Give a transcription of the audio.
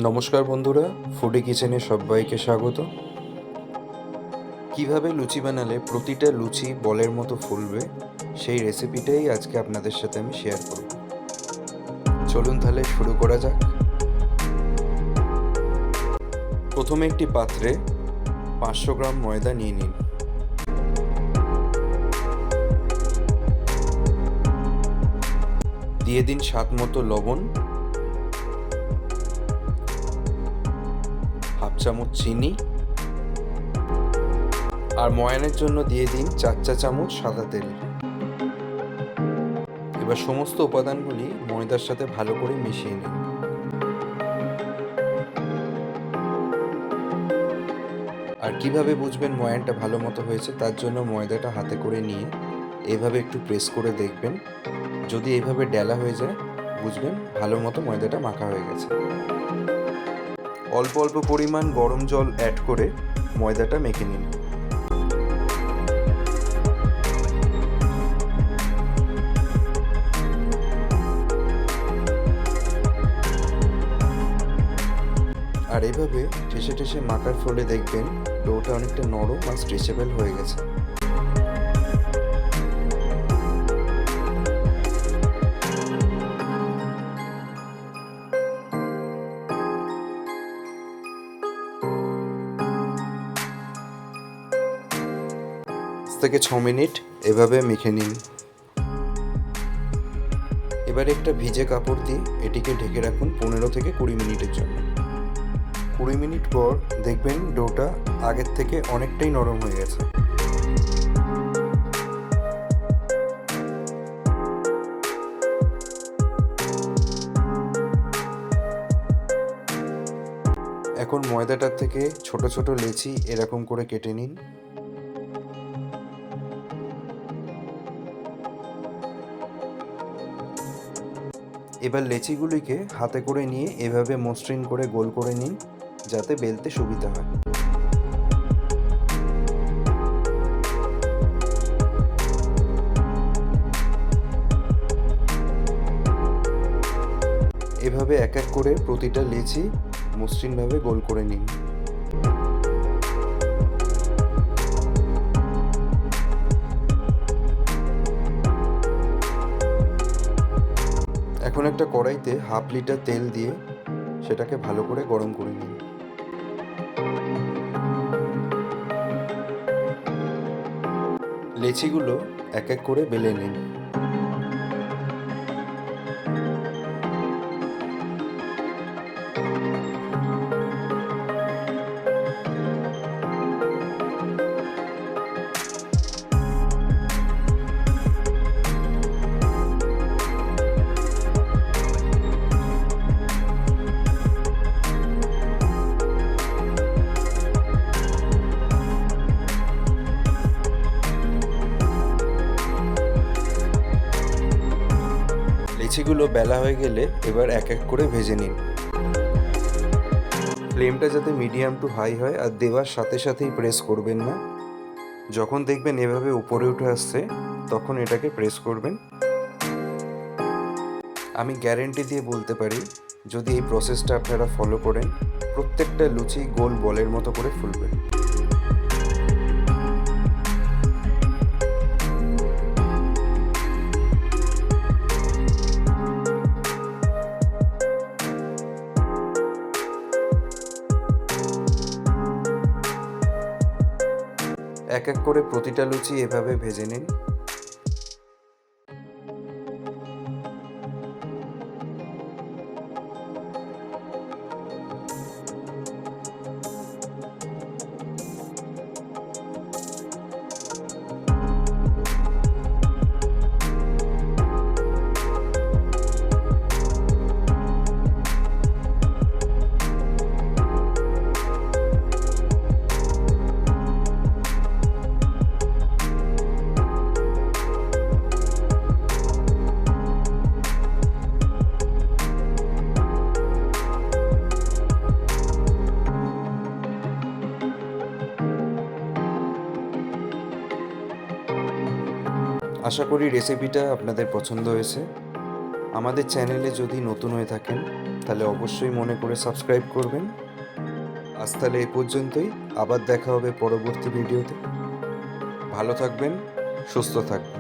নমস্কার বন্ধুরা, ফুডি কিচেনে সবাইকে স্বাগত। কিভাবে লুচি বানালে প্রতিটা লুচি বলের মতো ফুলবে সেই রেসিপিটাই আজকে আপনাদের সাথে আমি শেয়ার করব। চলুন তাহলে শুরু করা যাক। প্রথমে একটি পাত্রে 500 গ্রাম ময়দা নিয়ে নিন। দিয়ে দিন স্বাদ মতো লবণ, হাফ চামচ চিনি, আর ময়ানের জন্য দিয়ে দিন 4 চা চামচ সাদা তেল। এবার সমস্ত উপাদানগুলি ময়দার সাথে ভালো করে মিশিয়ে নিন। আর কিভাবে বুঝবেন ময়ানটা ভালো মতো হয়েছে, তার জন্য ময়দাটা হাতে করে নিয়ে এভাবে একটু প্রেস করে দেখবেন। যদি এইভাবে ডেলা হয়ে যায় বুঝবেন ভালো মতো ময়দাটা মাখা হয়ে গেছে। অল্প অল্প পরিমাণ গরম জল অ্যাড করে ময়দাটা মেখে নিন। আর এভাবে ঠেসে ঠেসে মাখার ফলে দেখবেন ডোটা অনেকটা নরম আর স্ট্রেচেবল হয়ে গেছে। থেকে 6 মিনিট এভাবে মেখে নিন। এবার একটা ভিজে কাপড় দিয়ে এটিকে ঢেকে রাখুন 15 থেকে 20 মিনিটের জন্য। 20 মিনিট পর দেখবেন ডোটা আগের থেকে অনেকটাই নরম হয়ে গেছে। এখন ময়দাটার থেকে ছোট ছোট লেচি এরকম করে কেটে নিন। এবার লেচিগুলিকে হাতে করে নিয়ে এভাবে মসৃণ করে গোল করে নিন, যাতে বেলতে সুবিধা হয়। এভাবে এক এক করে প্রতিটা লেচি মসৃণভাবে গোল করে নিন। এখন একটা কড়াইতে হাফ লিটার তেল দিয়ে সেটাকে ভালো করে গরম করে নিন। লেচিগুলো এক এক করে বেলে নিন। লেচিগুলো বেলা হয়ে গেলে এবার এক এক করে ভেজে নিন। ফ্লেমটা যাতে মিডিয়াম টু হাই হয়, আর দেওয়ার সাথে সাথেই প্রেস করবেন না। যখন দেখবেন এভাবে উপরে উঠে আসছে তখন এটাকে প্রেস করবেন। আমি গ্যারেন্টি দিয়ে বলতে পারি, যদি এই প্রসেসটা আপনারা ফলো করেন প্রত্যেকটা লুচি গোল বলের মতো করে ফুলবে। এক এক করে প্রতিটা লুচি এভাবে ভেজে নিন। আশা করি রেসিপিটা আপনাদের পছন্দ হয়েছে। আমাদের চ্যানেলে যদি নতুন হয়ে থাকেন তাহলে অবশ্যই মনে করে সাবস্ক্রাইব করবেন। আজ তাহলে এ পর্যন্তই, আবার দেখা হবে পরবর্তী ভিডিওতে। ভালো থাকবেন, সুস্থ থাকবেন।